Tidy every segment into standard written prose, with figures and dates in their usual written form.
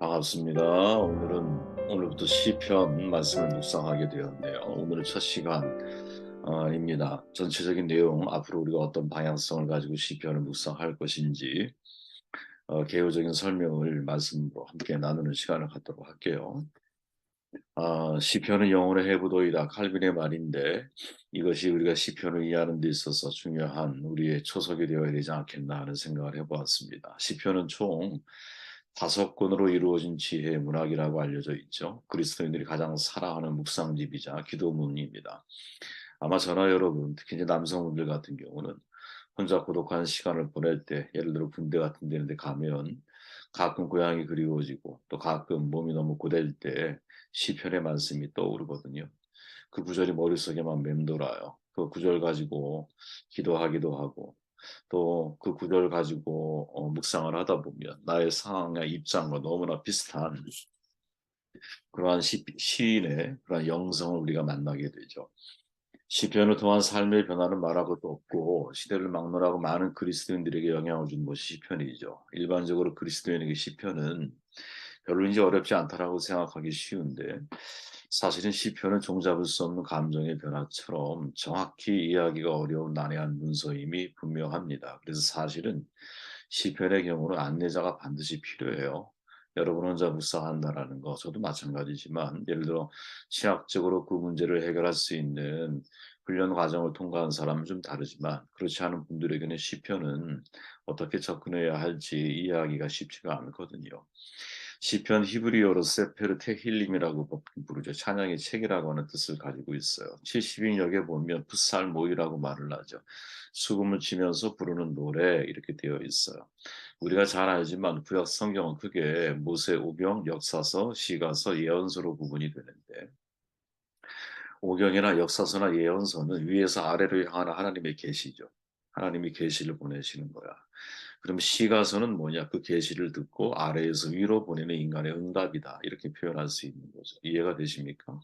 반갑습니다. 오늘부터 시편 말씀을 묵상하게 되었네요. 오늘은 첫 시간입니다. 전체적인 내용, 앞으로 우리가 어떤 방향성을 가지고 시편을 묵상할 것인지 개요적인 설명을 말씀으로 함께 나누는 시간을 갖도록 할게요. 시편은 영혼의 해부도이다. 칼빈의 말인데 이것이 우리가 시편을 이해하는 데 있어서 중요한 우리의 초석이 되어야 되지 않겠나 하는 생각을 해보았습니다. 시편은 총 5권으로 이루어진 지혜 문학이라고 알려져 있죠. 그리스도인들이 가장 사랑하는 묵상집이자 기도문입니다. 아마 저나 여러분, 특히 이제 남성분들 같은 경우는 혼자 고독한 시간을 보낼 때, 예를 들어 군대 같은 데 가면 가끔 고향이 그리워지고 또 가끔 몸이 너무 고될 때 시편의 말씀이 떠오르거든요. 그 구절이 머릿속에만 맴돌아요. 그 구절 가지고 기도하기도 하고 또 그 구절 가지고 묵상을 하다 보면 나의 상황과 입장과 너무나 비슷한 그러한 시인의 그러한 영성을 우리가 만나게 되죠. 시편을 통한 삶의 변화는 말할 것도 없고 시대를 막론하고 많은 그리스도인들에게 영향을 준 것이 시편이죠. 일반적으로 그리스도인에게 시편은 별로 이제 어렵지 않다라고 생각하기 쉬운데 사실은 시편은 종잡을 수 없는 감정의 변화처럼 정확히 이해하기가 어려운 난해한 문서임이 분명합니다. 그래서 사실은 시편의 경우는 안내자가 반드시 필요해요. 여러분 혼자 묵상한다라는 거 저도 마찬가지지만 예를 들어 신학적으로 그 문제를 해결할 수 있는 훈련 과정을 통과한 사람은 좀 다르지만 그렇지 않은 분들에게는 시편은 어떻게 접근해야 할지 이해하기가 쉽지가 않거든요. 시편 히브리어로 세페르 테힐림이라고 부르죠. 찬양의 책이라고 하는 뜻을 가지고 있어요. 70인역에 보면 풋살모이라고 말을 하죠. 수금을 치면서 부르는 노래 이렇게 되어 있어요. 우리가 잘 알지만 구약 성경은 크게 모세 오경, 역사서, 시가서, 예언서로 구분이 되는데 오경이나 역사서나 예언서는 위에서 아래로 향하는 하나님의 계시죠. 하나님이 계시를 보내시는 거야. 그럼 시가서는 뭐냐? 그 계시를 듣고 아래에서 위로 보내는 인간의 응답이다. 이렇게 표현할 수 있는 거죠. 이해가 되십니까?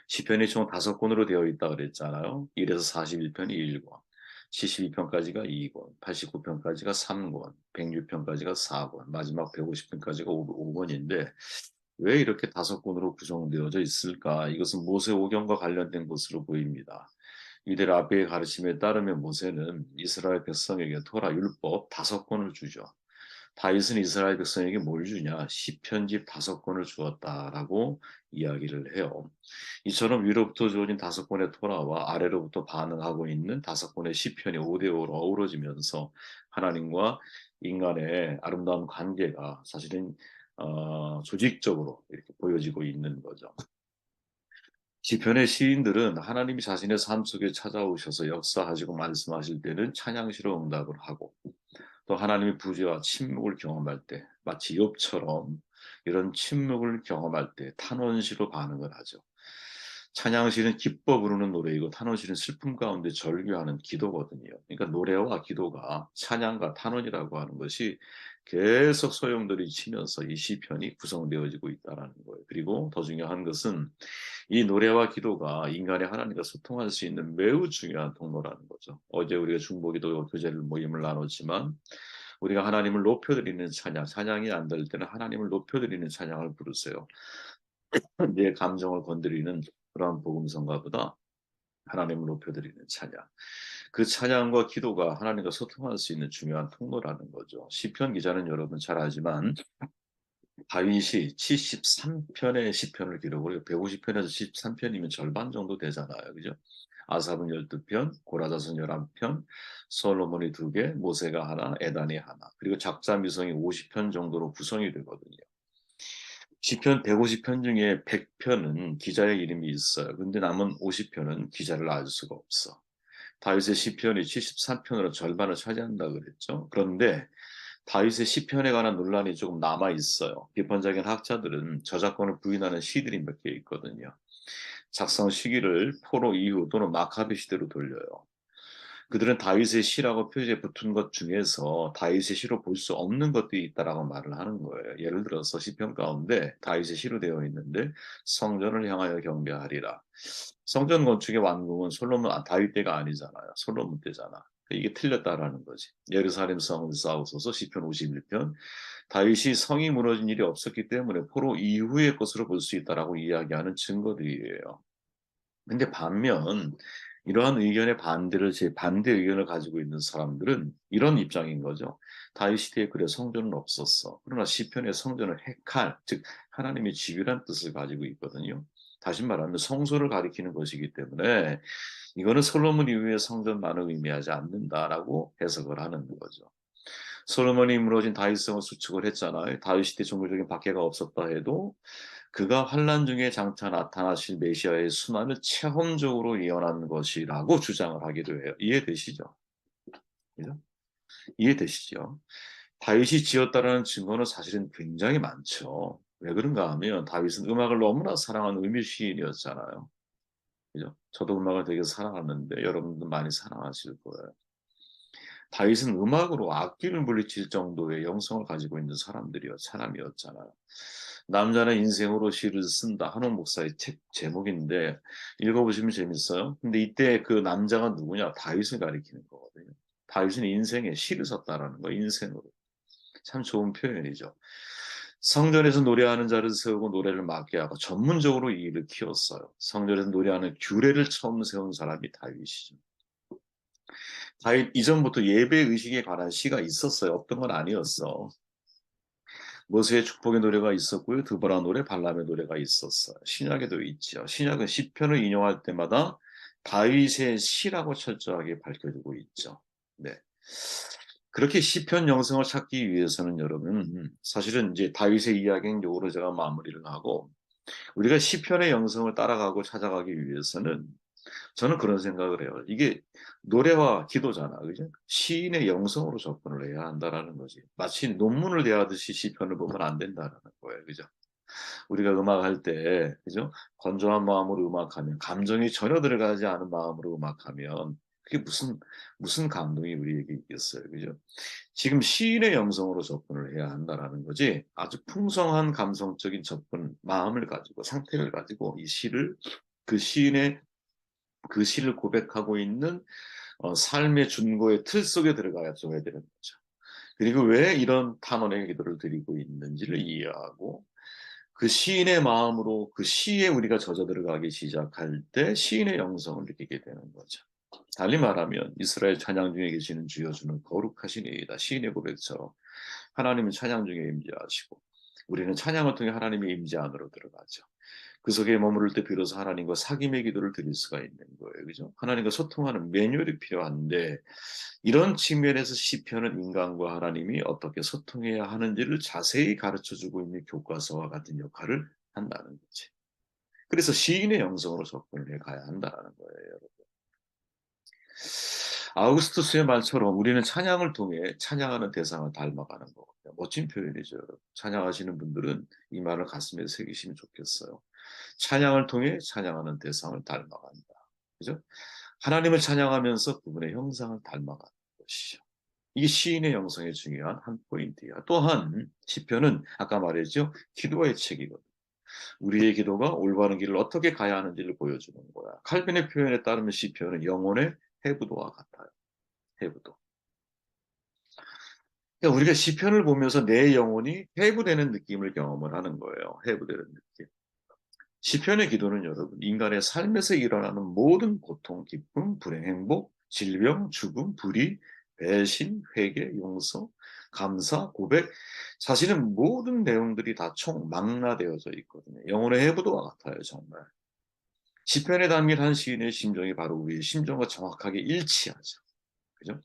시편이 총 5권으로 되어 있다 그랬잖아요. 1에서 41편이 1권, 72편까지가 2권, 89편까지가 3권, 106편까지가 4권, 마지막 150편까지가 5권인데 왜 이렇게 5권으로 구성되어져 있을까? 이것은 모세오경과 관련된 것으로 보입니다. 이들 앞의 가르침에 따르면 모세는 이스라엘 백성에게 토라 율법 5권을 주죠. 다윗은 이스라엘 백성에게 뭘 주냐? 시편집 5권을 주었다라고 이야기를 해요. 이처럼 위로부터 주어진 5권의 토라와 아래로부터 반응하고 있는 5권의 시편이 5대5로 어우러지면서 하나님과 인간의 아름다운 관계가 사실은 조직적으로 이렇게 보여지고 있는 거죠. 시편의 시인들은 하나님이 자신의 삶 속에 찾아오셔서 역사하시고 말씀하실 때는 찬양시로 응답을 하고 또 하나님의 부재와 침묵을 경험할 때 마치 욥처럼 이런 침묵을 경험할 때 탄원시로 반응을 하죠. 찬양시는 기뻐 부르는 노래이고 탄원시는 슬픔 가운데 절규하는 기도거든요. 그러니까 노래와 기도가 찬양과 탄원이라고 하는 것이 계속 소용돌이 치면서 이 시편이 구성되어지고 있다라는 거예요. 그리고 더 중요한 것은 이 노래와 기도가 인간의 하나님과 소통할 수 있는 매우 중요한 통로라는 거죠. 어제 우리가 중보기도 교제를 모임을 나눴지만 우리가 하나님을 높여드리는 찬양, 찬양이 안 될 때는 하나님을 높여드리는 찬양을 부르세요. 내 감정을 건드리는 그러한 복음성가보다 하나님을 높여드리는 찬양. 그 찬양과 기도가 하나님과 소통할 수 있는 중요한 통로라는 거죠. 시편 기자는 여러분 잘 알지만 다윗이 73편의 시편을 기록을 해요. 150편에서 73편이면 절반 정도 되잖아요. 그죠? 아삽은 12편, 고라자선 11편, 솔로몬이 2개, 모세가 하나, 에단이 하나. 그리고 작자 미성이 50편 정도로 구성이 되거든요. 시편 150편 중에 100편은 기자의 이름이 있어요. 근데 남은 50편은 기자를 알 수가 없어. 다윗의 시편이 73편으로 절반을 차지한다 그랬죠. 그런데 다윗의 시편에 관한 논란이 조금 남아 있어요. 비판적인 학자들은 저작권을 부인하는 시들이 몇 개 있거든요. 작성 시기를 포로 이후 또는 마카비 시대로 돌려요. 그들은 다윗의 시라고 표지에 붙은 것 중에서 다윗의 시로 볼 수 없는 것들이 있다라고 말을 하는 거예요. 예를 들어서 시편 가운데 다윗의 시로 되어 있는데 성전을 향하여 경배하리라. 성전 건축의 완공은 다윗 때가 아니잖아요. 솔로몬 때잖아. 이게 틀렸다라는 거지. 예루살렘 성을 쌓으소서 시편 51편. 다윗이 성이 무너진 일이 없었기 때문에 포로 이후의 것으로 볼 수 있다라고 이야기하는 증거들이에요. 근데 반면 이러한 의견의 반대를 제 반대 의견을 가지고 있는 사람들은 이런 입장인 거죠. 다윗 시대에 그래 성전은 없었어. 그러나 시편의 성전은 헤칼, 즉 하나님의 집이란 뜻을 가지고 있거든요. 다시 말하면 성소를 가리키는 것이기 때문에 이거는 솔로몬 이후의 성전만을 의미하지 않는다라고 해석을 하는 거죠. 솔로몬이 무너진 다윗성을 수축을 했잖아요. 다윗 시대 종교적인 박해가 없었다 해도 그가 환란 중에 장차 나타나실 메시아의 순환을 체험적으로 예언한 것이라고 주장을 하기도 해요. 이해되시죠? 그죠? 이해되시죠? 다윗이 지었다라는 증거는 사실은 굉장히 많죠. 왜 그런가 하면 다윗은 음악을 너무나 사랑하는 음유 시인이었잖아요. 그죠? 저도 음악을 되게 사랑하는데 여러분도 많이 사랑하실 거예요. 다윗은 음악으로 악기를 물리칠 정도의 영성을 가지고 있는 사람이었잖아요. 남자는 인생으로 시를 쓴다. 한옥 목사의 책 제목인데 읽어보시면 재밌어요. 근데 이때 그 남자가 누구냐? 다윗을 가리키는 거거든요. 다윗은 인생에 시를 썼다라는 거, 인생으로. 참 좋은 표현이죠. 성전에서 노래하는 자를 세우고 노래를 맡게 하고 전문적으로 이 일을 키웠어요. 성전에서 노래하는 규례를 처음 세운 사람이 다윗이죠. 다윗 이전부터 예배 의식에 관한 시가 있었어요. 없던 건 아니었어. 모세의 축복의 노래가 있었고요. 드보라 노래, 발람의 노래가 있었어요. 신약에도 있죠. 신약은 시편을 인용할 때마다 다윗의 시라고 철저하게 밝혀주고 있죠. 네. 그렇게 시편 영성을 찾기 위해서는 여러분 사실은 이제 다윗의 이야기는 요로 제가 마무리를 하고 우리가 시편의 영성을 따라가고 찾아가기 위해서는 저는 그런 생각을 해요. 이게 노래와 기도잖아. 그죠? 시인의 영성으로 접근을 해야 한다라는 거지. 마치 논문을 대하듯이 시편을 보면 안 된다라는 거예요. 그죠? 우리가 음악할 때, 그죠? 건조한 마음으로 음악하면, 감정이 전혀 들어가지 않은 마음으로 음악하면, 그게 무슨 감동이 우리에게 있겠어요. 그죠? 지금 시인의 영성으로 접근을 해야 한다라는 거지. 아주 풍성한 감성적인 접근, 마음을 가지고, 상태를 가지고 이 시를 그 시인의 그 시를 고백하고 있는 삶의 준고의 틀 속에 들어가야 좀 되는 거죠. 그리고 왜 이런 탄원의 기도를 드리고 있는지를 이해하고 그 시인의 마음으로 그 시에 우리가 젖어 들어가기 시작할 때 시인의 영성을 느끼게 되는 거죠. 달리 말하면 이스라엘 찬양 중에 계시는 주여 주는 거룩하신 이이다. 시인의 고백처럼 하나님은 찬양 중에 임재하시고 우리는 찬양을 통해 하나님의 임재 안으로 들어가죠. 그 속에 머무를 때 비로소 하나님과 사귐의 기도를 드릴 수가 있는 거예요. 그죠? 하나님과 소통하는 매뉴얼이 필요한데 이런 측면에서 시편은 인간과 하나님이 어떻게 소통해야 하는지를 자세히 가르쳐 주고 있는 교과서와 같은 역할을 한다는 거지. 그래서 시인의 영성으로 접근을 해 가야 한다는 거예요, 여러분. 아우구스투스의 말처럼 우리는 찬양을 통해 찬양하는 대상을 닮아가는 거거든요. 멋진 표현이죠, 여러분. 찬양하시는 분들은 이 말을 가슴에 새기시면 좋겠어요. 찬양을 통해 찬양하는 대상을 닮아간다. 그죠? 하나님을 찬양하면서 그분의 형상을 닮아가는 것이죠. 이게 시인의 영성의 중요한 한 포인트야. 또한 시편은 아까 말했죠. 기도의 책이거든. 우리의 기도가 올바른 길을 어떻게 가야 하는지를 보여주는 거야. 칼빈의 표현에 따르면 시편은 영혼의 해부도와 같아요. 해부도. 그러니까 우리가 시편을 보면서 내 영혼이 해부되는 느낌을 경험을 하는 거예요. 해부되는 느낌. 시편의 기도는 여러분 인간의 삶에서 일어나는 모든 고통, 기쁨, 불행, 행복, 질병, 죽음, 불의, 배신, 회개, 용서, 감사, 고백 사실은 모든 내용들이 다 총망라되어져 있거든요. 영혼의 해부도와 같아요. 정말. 시편에 담긴 한 시인의 심정이 바로 우리의 심정과 정확하게 일치하죠. 그죠?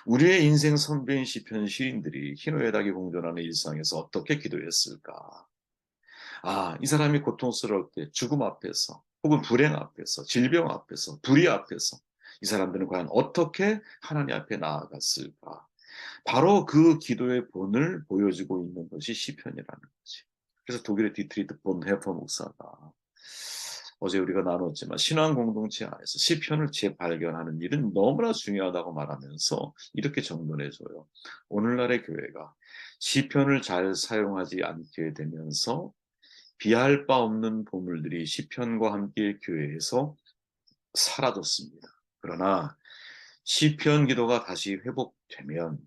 우리의 인생 선배인 시편 시인들이 희노애락이 공존하는 일상에서 어떻게 기도했을까? 아, 이 사람이 고통스러울 때 죽음 앞에서 혹은 불행 앞에서 질병 앞에서 불의 앞에서 이 사람들은 과연 어떻게 하나님 앞에 나아갔을까? 바로 그 기도의 본을 보여주고 있는 것이 시편이라는 거지. 그래서 독일의 디트리트 본 헤퍼 목사가 어제 우리가 나눴지만 신앙 공동체 안에서 시편을 재발견하는 일은 너무나 중요하다고 말하면서 이렇게 정론해줘요. 오늘날의 교회가 시편을 잘 사용하지 않게 되면서 비할 바 없는 보물들이 시편과 함께 교회에서 사라졌습니다. 그러나 시편 기도가 다시 회복되면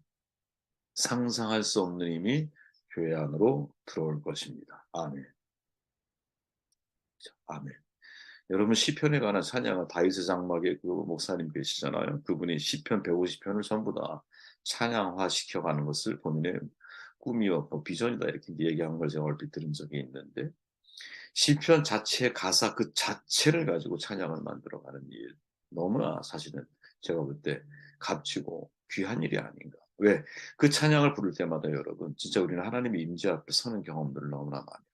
상상할 수 없는 힘이 교회 안으로 들어올 것입니다. 아멘. 아멘. 여러분 시편에 관한 찬양은 다윗의 장막에 그 목사님 계시잖아요. 그분이 시편 150편을 전부 다 찬양화 시켜가는 것을 본인의 꿈이었고 비전이다 이렇게 얘기한 걸 제가 얼핏 들은 적이 있는데 시편 자체의 가사 그 자체를 가지고 찬양을 만들어가는 일 너무나 사실은 제가 볼 때 값지고 귀한 일이 아닌가. 왜? 그 찬양을 부를 때마다 여러분 진짜 우리는 하나님의 임재 앞에 서는 경험들을 너무나 많이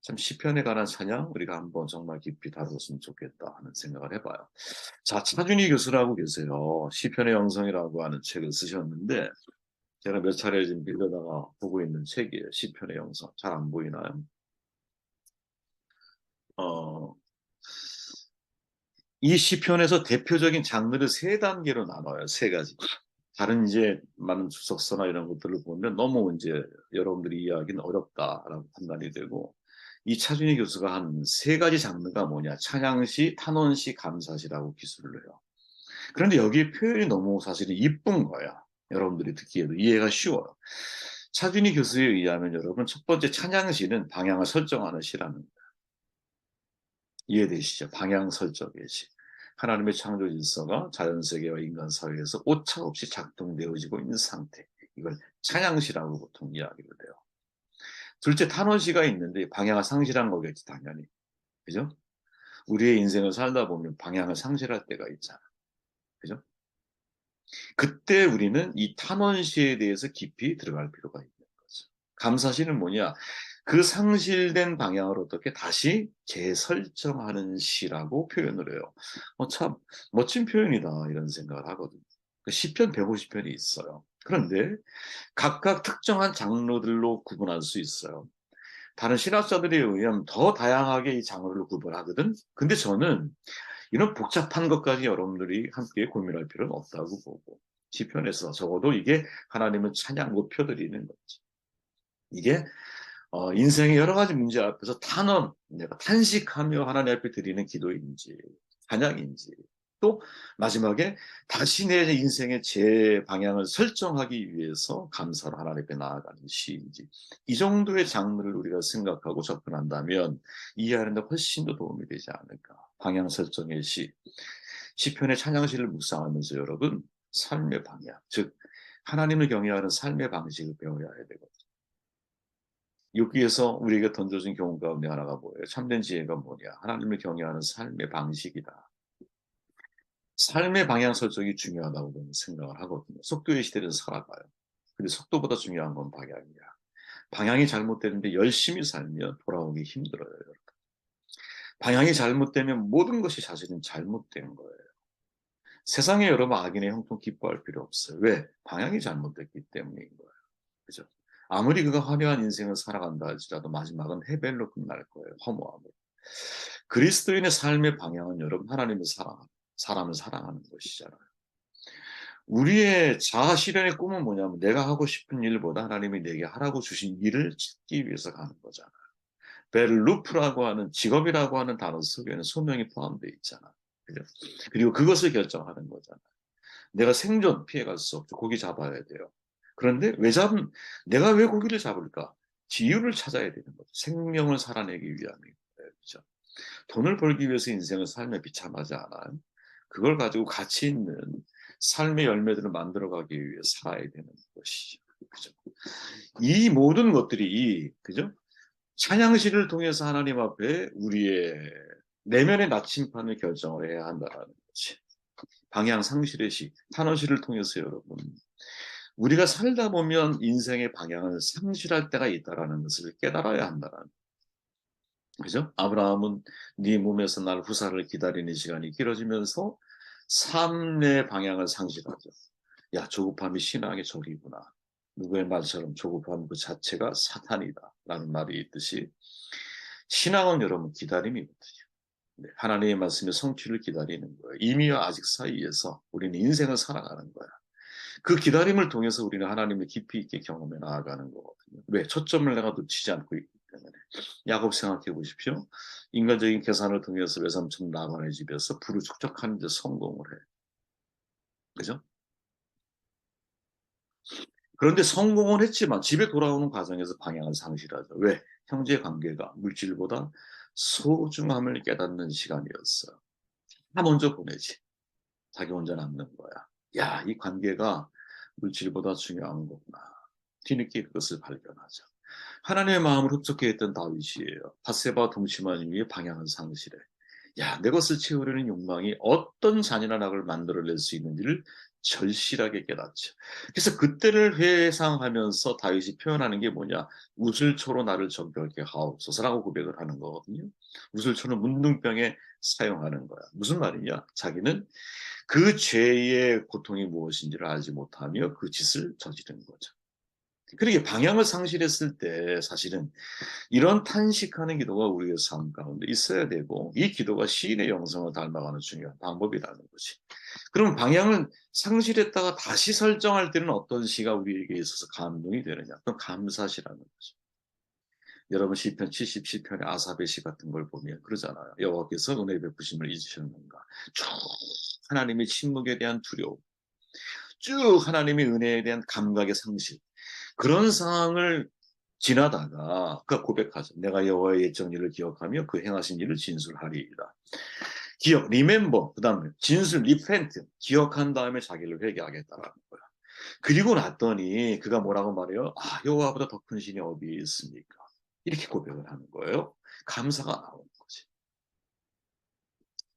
참 시편에 관한 찬양 우리가 한번 정말 깊이 다뤘으면 좋겠다 하는 생각을 해봐요. 자, 차준희 교수라고 계세요. 시편의 영성이라고 하는 책을 쓰셨는데 제가 몇 차례 지금 빌려다가 보고 있는 책이에요. 시편의 영성. 잘 안 보이나요? 어, 이 시편에서 대표적인 장르를 세 단계로 나눠요. 세 가지. 다른 이제 많은 주석서나 이런 것들을 보면 너무 이제 여러분들이 이해하기는 어렵다라고 판단이 되고 이 차준희 교수가 한 세 가지 장르가 뭐냐 찬양시, 탄원시, 감사시라고 기술을 해요. 그런데 여기 표현이 너무 사실은 이쁜 거야. 여러분들이 듣기에도 이해가 쉬워요. 차준희 교수에 의하면 여러분 첫 번째 찬양시는 방향을 설정하는 시라는 거예요. 이해되시죠? 방향 설정의 시. 하나님의 창조 질서가 자연세계와 인간 사회에서 오차없이 작동되어지고 있는 상태. 이걸 찬양시라고 보통 이야기를 해요. 둘째 탄원시가 있는데 방향을 상실한 거겠지 당연히. 그죠? 우리의 인생을 살다 보면 방향을 상실할 때가 있잖아. 그죠? 그때 우리는 이 탄원시에 대해서 깊이 들어갈 필요가 있는 거죠. 감사시는 뭐냐? 그 상실된 방향을 어떻게 다시 재설정하는 시라고 표현을 해요. 참 멋진 표현이다 이런 생각을 하거든요. 시편 150편이 있어요. 그런데 각각 특정한 장르들로 구분할 수 있어요. 다른 신학자들에 의하면 더 다양하게 이 장르를 구분하거든. 근데 저는 이런 복잡한 것까지 여러분들이 함께 고민할 필요는 없다고 보고 시편에서 적어도 이게 하나님을 찬양 높여드리는 거지. 이게 인생의 여러 가지 문제 앞에서 탄원, 내가 탄식하며 하나님 앞에 드리는 기도인지 찬양인지 또 마지막에 다시 내 인생의 제 방향을 설정하기 위해서 감사로 하나님 앞에 나아가는 시인지 이 정도의 장르를 우리가 생각하고 접근한다면 이해하는 데 훨씬 더 도움이 되지 않을까. 방향 설정의 시, 시편의 찬양시를 묵상하면서 여러분 삶의 방향, 즉 하나님을 경외하는 삶의 방식을 배워야 해야 되거든요. 여기에서 우리에게 던져진 교훈 가운데 하나가 뭐예요? 참된 지혜가 뭐냐? 하나님을 경외하는 삶의 방식이다. 삶의 방향 설정이 중요하다고 저는 생각을 하거든요. 속도의 시대를 살아가요. 근데 속도보다 중요한 건 방향이야. 방향이 잘못되는데 열심히 살면 돌아오기 힘들어요. 여러분. 방향이 잘못되면 모든 것이 사실은 잘못된 거예요. 세상에 여러분 악인의 형통 기뻐할 필요 없어요. 왜? 방향이 잘못됐기 때문인 거예요. 그죠? 아무리 그가 화려한 인생을 살아간다 할지라도 마지막은 해벨로 끝날 거예요. 허무함으로. 그리스도인의 삶의 방향은 여러분 하나님을 사랑하는 사람을 사랑하는 것이잖아요. 우리의 자아 실현의 꿈은 뭐냐면 내가 하고 싶은 일보다 하나님이 내게 하라고 주신 일을 찾기 위해서 가는 거잖아요. 벨루프라고 하는 직업이라고 하는 단어 속에는 소명이 포함되어 있잖아. 그죠? 그리고 그것을 결정하는 거잖아. 내가 생존 피해갈 수 없죠. 고기 잡아야 돼요. 그런데 내가 왜 고기를 잡을까? 이유를 찾아야 되는 거죠. 생명을 살아내기 위함인 거예요. 그죠? 돈을 벌기 위해서 인생을 삶에 비참하지 않아요. 그걸 가지고 가치 있는 삶의 열매들을 만들어가기 위해 살아야 되는 것이죠. 그죠? 이 모든 것들이 그죠? 찬양시를 통해서 하나님 앞에 우리의 내면의 나침판을 결정을 해야 한다는 거지. 방향 상실의 시, 탄원시를 통해서 여러분 우리가 살다 보면 인생의 방향을 상실할 때가 있다라는 것을 깨달아야 한다는 그죠? 아브라함은 네 몸에서 날 후사를 기다리는 시간이 길어지면서 삶의 방향을 상실하죠. 야, 조급함이 신앙의 적이구나. 누구의 말처럼 조급함 그 자체가 사탄이다. 라는 말이 있듯이 신앙은 여러분 기다림이거든요. 네, 하나님의 말씀의 성취를 기다리는 거예요. 이미와 아직 사이에서 우리는 인생을 살아가는 거야. 그 기다림을 통해서 우리는 하나님을 깊이 있게 경험해 나아가는 거거든요. 왜? 초점을 내가 놓치지 않고 야곱 생각해 보십시오. 인간적인 계산을 통해서 외삼촌 라반의 집에서 부를 축적하는 데 성공을 해. 그죠? 그런데 성공은 했지만 집에 돌아오는 과정에서 방향을 상실하죠. 왜? 형제 관계가 물질보다 소중함을 깨닫는 시간이었어. 다 먼저 보내지. 자기 혼자 남는 거야. 야, 이 관계가 물질보다 중요한 거구나. 뒤늦게 그것을 발견하죠. 하나님의 마음을 흡족해 했던 다윗이에요. 밧세바 동침한 이후에 방향을 상실해. 야, 내 것을 채우려는 욕망이 어떤 잔인한 악을 만들어낼 수 있는지를 절실하게 깨닫죠. 그래서 그때를 회상하면서 다윗이 표현하는 게 뭐냐? 우슬초로 나를 정결케 하옵소서라고 고백을 하는 거거든요. 우슬초는 문둥병에 사용하는 거야. 무슨 말이냐? 자기는 그 죄의 고통이 무엇인지를 알지 못하며 그 짓을 저지른 거죠. 그러게 방향을 상실했을 때 사실은 이런 탄식하는 기도가 우리의 삶 가운데 있어야 되고 이 기도가 시인의 영성을 닮아가는 중요한 방법이라는 거지. 그럼 방향을 상실했다가 다시 설정할 때는 어떤 시가 우리에게 있어서 감동이 되느냐? 그건 감사시라는 거죠. 여러분 시편 70 시편의 아삽의 시 같은 걸 보면 그러잖아요. 여호와께서 은혜 베푸심을 잊으셨는가? 쭉 하나님의 침묵에 대한 두려움, 쭉 하나님의 은혜에 대한 감각의 상실, 그런 상황을 지나다가 그가 고백하죠. 내가 여호와의 옛적 일을 기억하며 그 행하신 일을 진술하리이다. 기억, remember, 그 다음에 진술, repent, 기억한 다음에 자기를 회개하겠다라는 거야. 그리고 났더니 그가 뭐라고 말해요? 아, 여호와보다 더 큰 신이 어디에 있습니까? 이렇게 고백을 하는 거예요. 감사가 나오는 거지.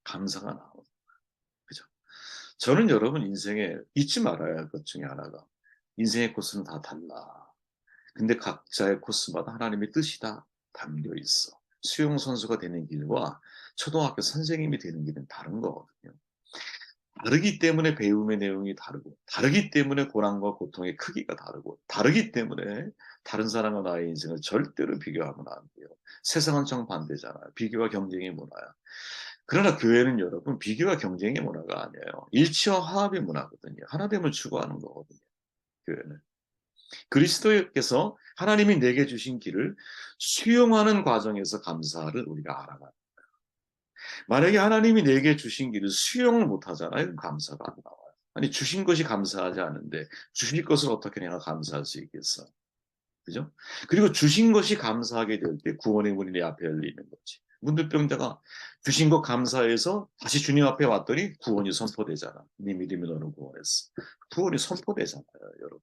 감사가 나오는 거야. 그죠? 저는 여러분 인생에 잊지 말아야 할 것 중에 하나가 인생의 코스는 다 달라. 근데 각자의 코스마다 하나님의 뜻이 다 담겨 있어. 수영 선수가 되는 길과 초등학교 선생님이 되는 길은 다른 거거든요. 다르기 때문에 배움의 내용이 다르고, 다르기 때문에 고난과 고통의 크기가 다르고, 다르기 때문에 다른 사람과 나의 인생을 절대로 비교하면 안 돼요. 세상은 정반대잖아요. 비교와 경쟁의 문화야. 그러나 교회는 여러분 비교와 경쟁의 문화가 아니에요. 일치와 화합의 문화거든요. 하나됨을 추구하는 거거든요. 교회는. 그리스도께서 하나님이 내게 주신 길을 수용하는 과정에서 감사를 우리가 알아가요. 만약에 하나님이 내게 주신 길을 수용을 못하잖아요. 그럼 감사가 안 나와요. 아니 주신 것이 감사하지 않은데 주실 것을 어떻게 내가 감사할 수 있겠어. 그죠? 그리고 주신 것이 감사하게 될 때 구원의 문이 내 앞에 열리는 거지. 문둥병자가 주신 것 감사해서 다시 주님 앞에 왔더니 구원이 선포되잖아. 네 믿음이 너는 구원했어. 구원이 선포되잖아요, 여러분.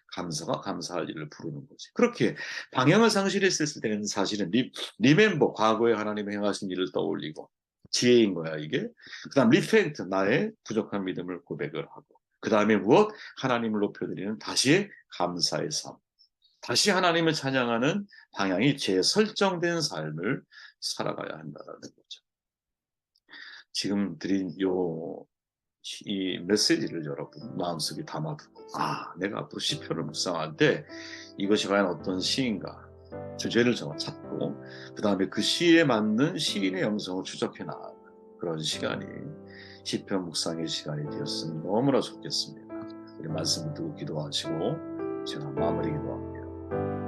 감사가 감사할 일을 부르는 거지. 그렇게 방향을 상실했을 때는 사실은 리멤버 과거에 하나님 행하신 일을 떠올리고 지혜인 거야 이게. 그다음 리펜트 나의 부족한 믿음을 고백을 하고 그 다음에 무엇 하나님을 높여드리는 다시의 감사의 삶. 다시 하나님을 찬양하는 방향이 재설정된 삶을 살아가야 한다는 거죠. 지금 드린 이 메시지를 여러분 마음속에 담아두고 아 내가 앞으로 시편을 묵상할 때 이것이 과연 어떤 시인가 주제를 찾고 그 다음에 그 시에 맞는 시인의 영성을 추적해 나가는 그런 시간이 시편 묵상의 시간이 되었으면 너무나 좋겠습니다. 우리 말씀을 듣고 기도하시고 제가 마무리 기도합니다.